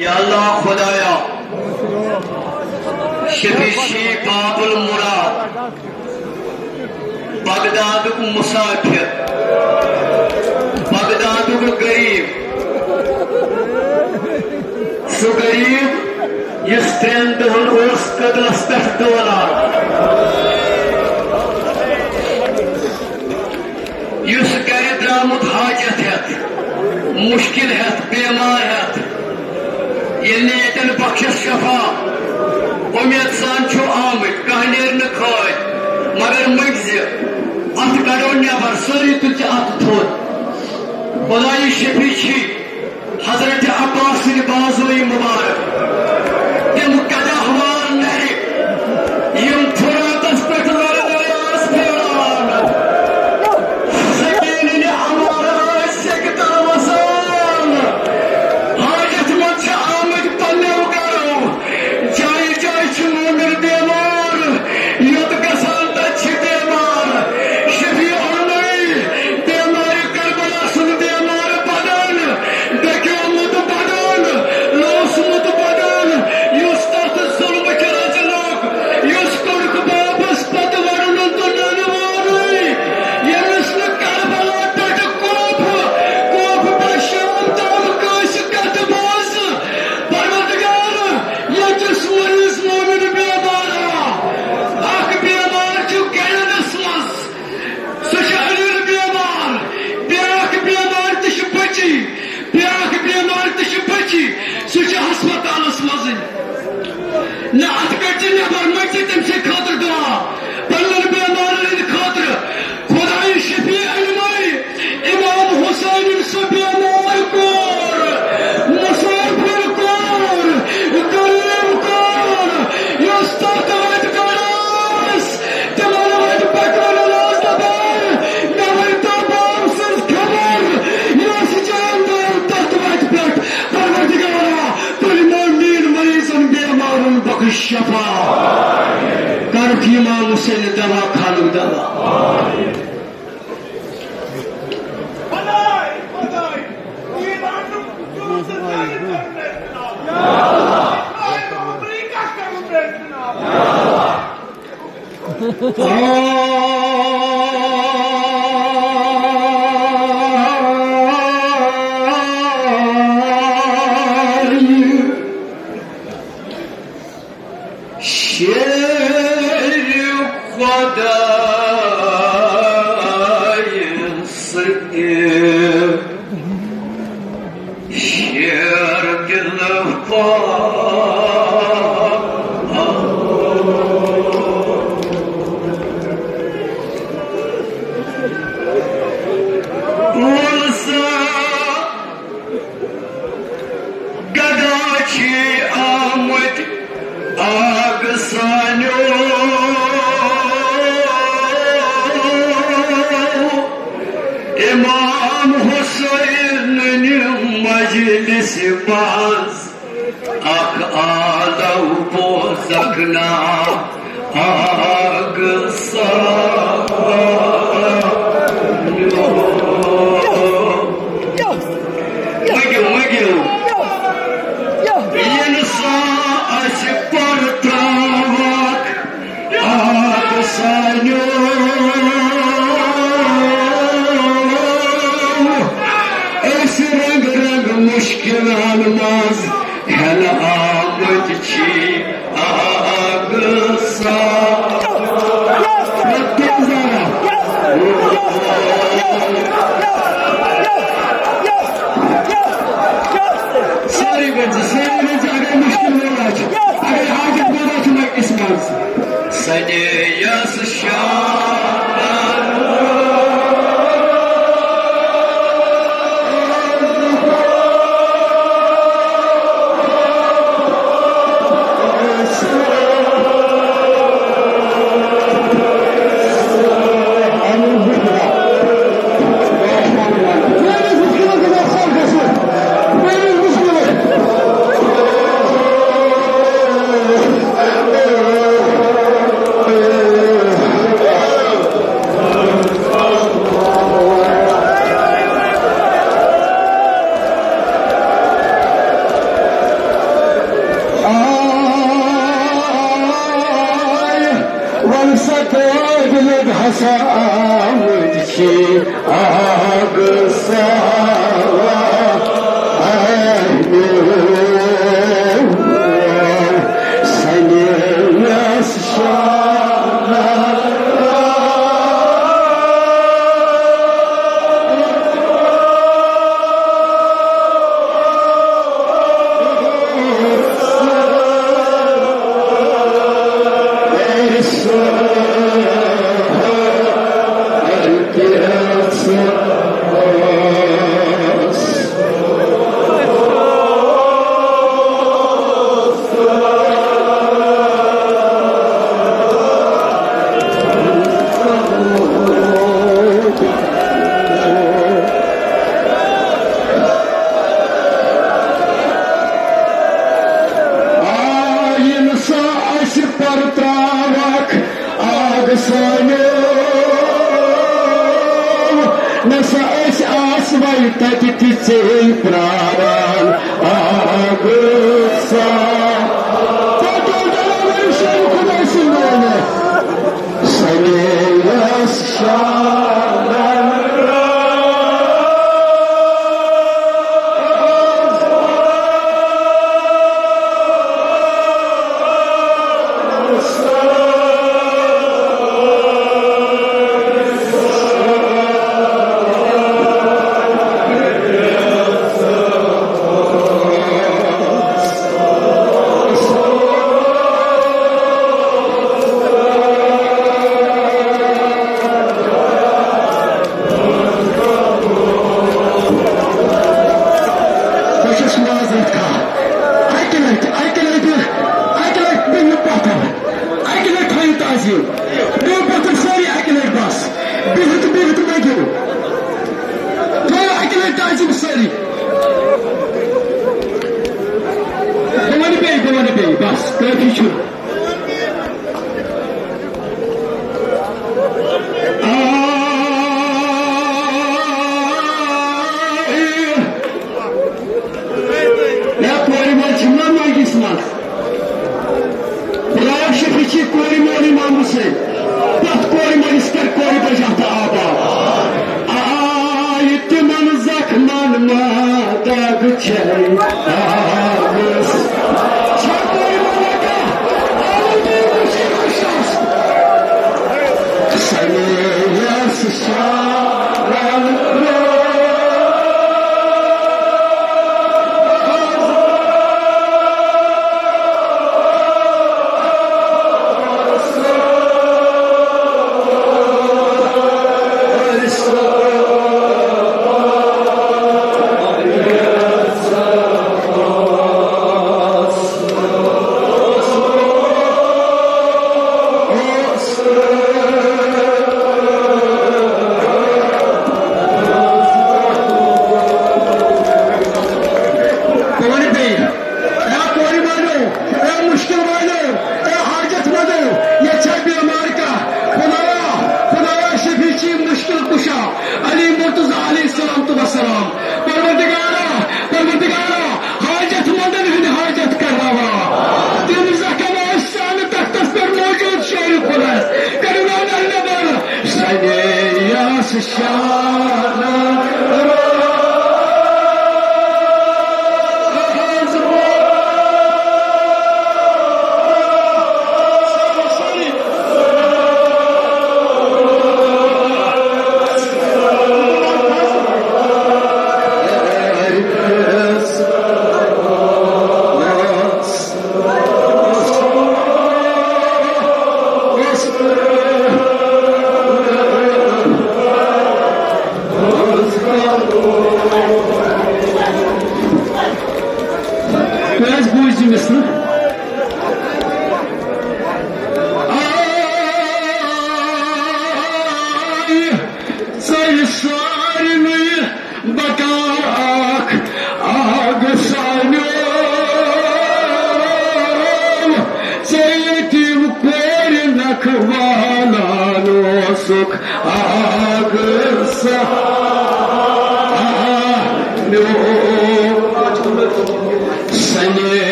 या अल्लाह खुदाया शफी बाबुल मुराद बगदाद मुसाफिर बगदाद गरीब सह गरीब इस 3 दहन कदलस पे डोलान इस गर द्रामुत हाजत हेत मुश्किल हेत बेमार हेत यन बख्शस शफा उम्मीद सान आमद कह नेर खाद मगर मगज अत कड़ो नबर सारी तुल अत थोद खुदाई शफी हजरत अब्बास बाजोई मुबारक तम कदा हमार नर यम फुरातस पे दरियास फेरान सकीन ने हमारा सकता वसान हाजत मत आमद पन्ने करो जाय जाय मोमिन बेमार यत गसान तछ बेमार शफी नहीं बेमार करबला सुन बेमार बदन देखो मुत बदन लोस मुत बदन युस तत जुल्म करज लोग युस कुर्क वापस पत वरन तो ननवारी यस न करबला तट कोफ पे शाम तम कस कत बास परवरदिगार यत सुरिस मोमिन बेमार आख बेमार छु गैरस मस सुशालिर बेमार ब्याख बेमार तश बची ब्याख बेमार तश बची सुच हस्पतालस मज न अत कट नबर मच तम से खातर दुआ पन्न बेमार खातर खुदाई शफी अलमई इमाम हुसैन सो बेमार कोर मुसाफिर कोर गरीब कोर यस तत वत करस तमन वत पकड़ लाज दबार नवर तो बाम सर खबर यस जान दो तत वत पेट परवरदिगार तुल मोमिन मरीजन बेमारन बख्श शफा कर इमाम हुसैन दवा खालू दवा इमाम हुसैन मजलिस बाज अख आलव पोसकना आग सा मुश्किल नमाज हल आमद छी आग सा सारी बच्चे अगर मुश्किल अगर हाजत बोला तो मैं इस बात सजे यस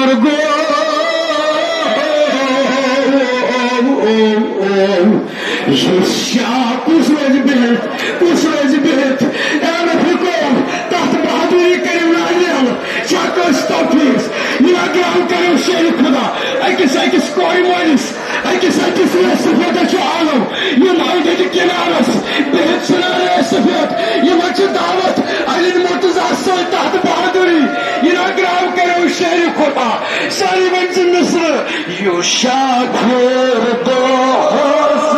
Margo, الشعب وسويت بيت انا فيكم تحت بحضوري كريم العليم شاكو ستوبيس يلاقيهم كريم شيء كذا اكس كوي مالس اكس استفاد شو عالم يوم عودة الكنارس بيت سنة استفاد يوم دعوت علي المرتزع الصوت تحت بحضوري يلاقيهم كريم شيء كذا سالي بنت النصر يشاكر ضحص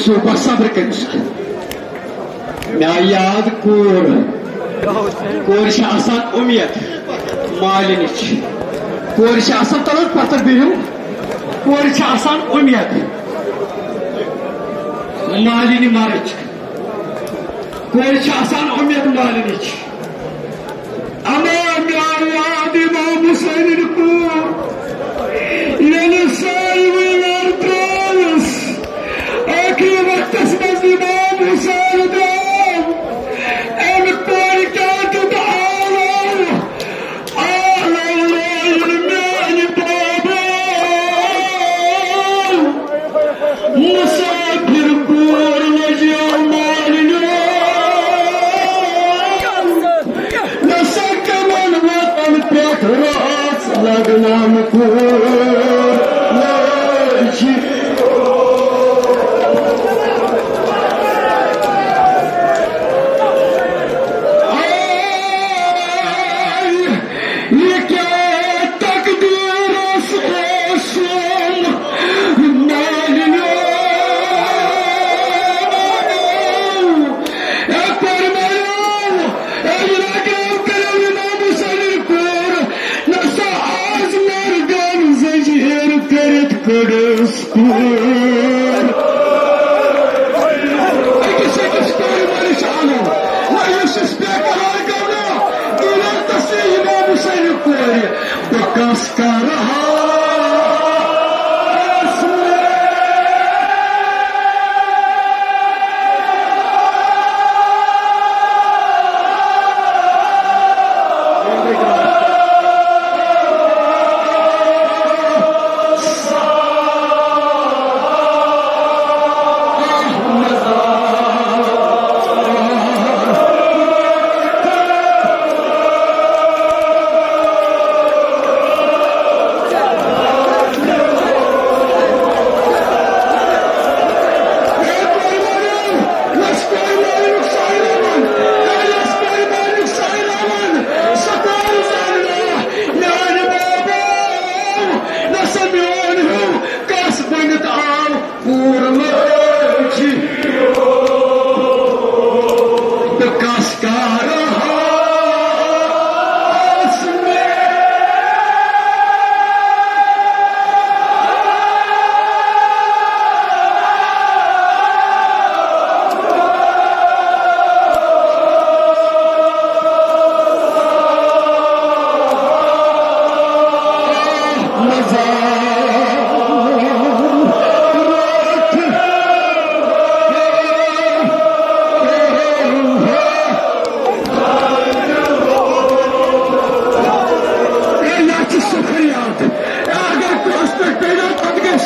شو بصبر كنش ناياد كور شاسان أميت مالينش كور شاسان تلات بطل بيهم كور شاسان أميت ماليني مارج كور شاسان أميت مالينش أما ناياد إمام حسين الكور ينساي ويرتاس أكيد تسمع الإمام حسين دام الطريقات تعالى على الله المال بابا مسافر كور نجيب مالنا نسك من وطن بيتراس لقنا مكور نجي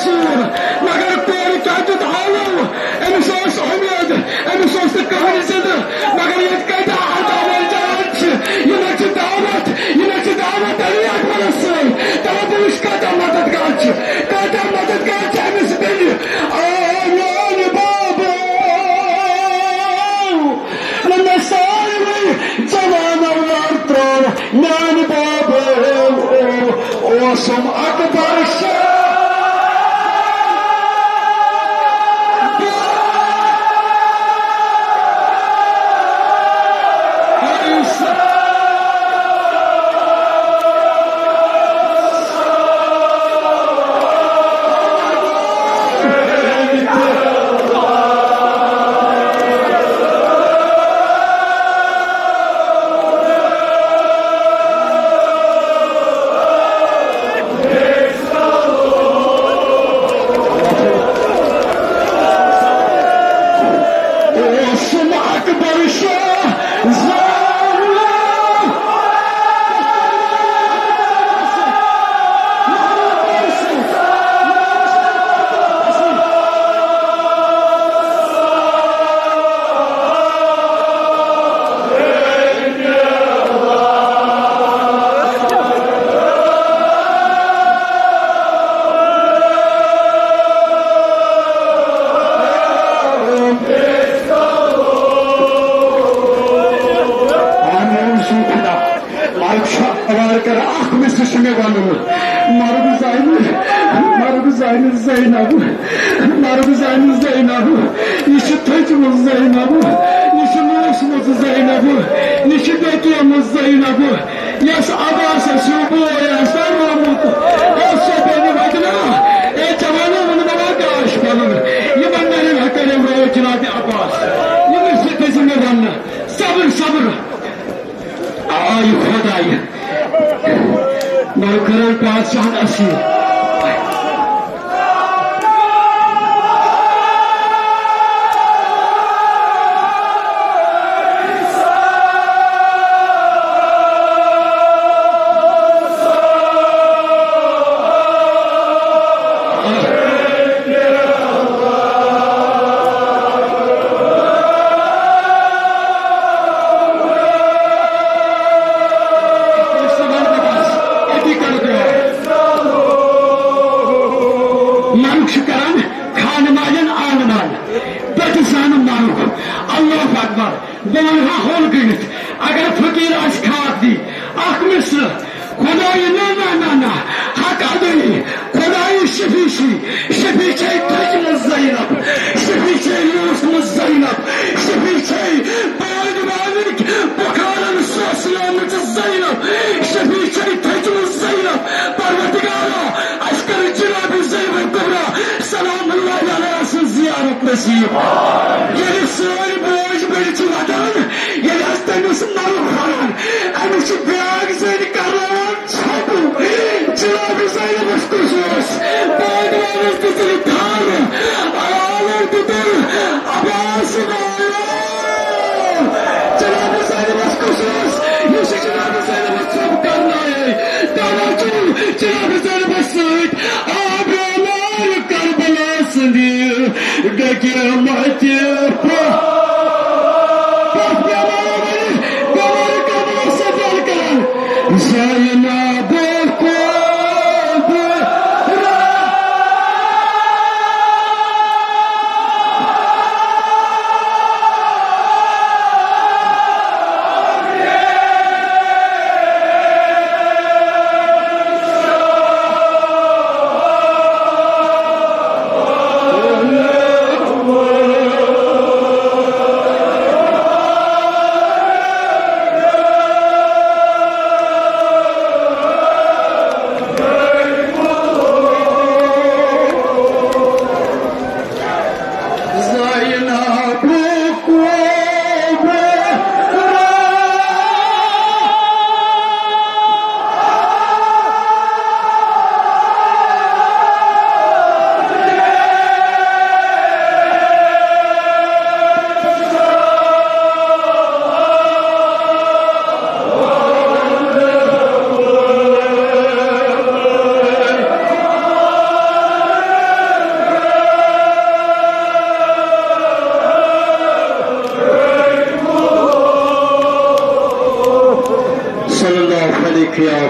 منصور مگر کور کتھ آلو أمس امید أمس قبل زندہ مگر یہ کتہ عطا جان یہ دعوت علی اکبر سی تب وچ کتہ مددگار أمس بني میانہ بابا لما سارے جوان اولاد ترو میانہ بابا اوسم اکبر شاہ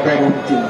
per ultimo.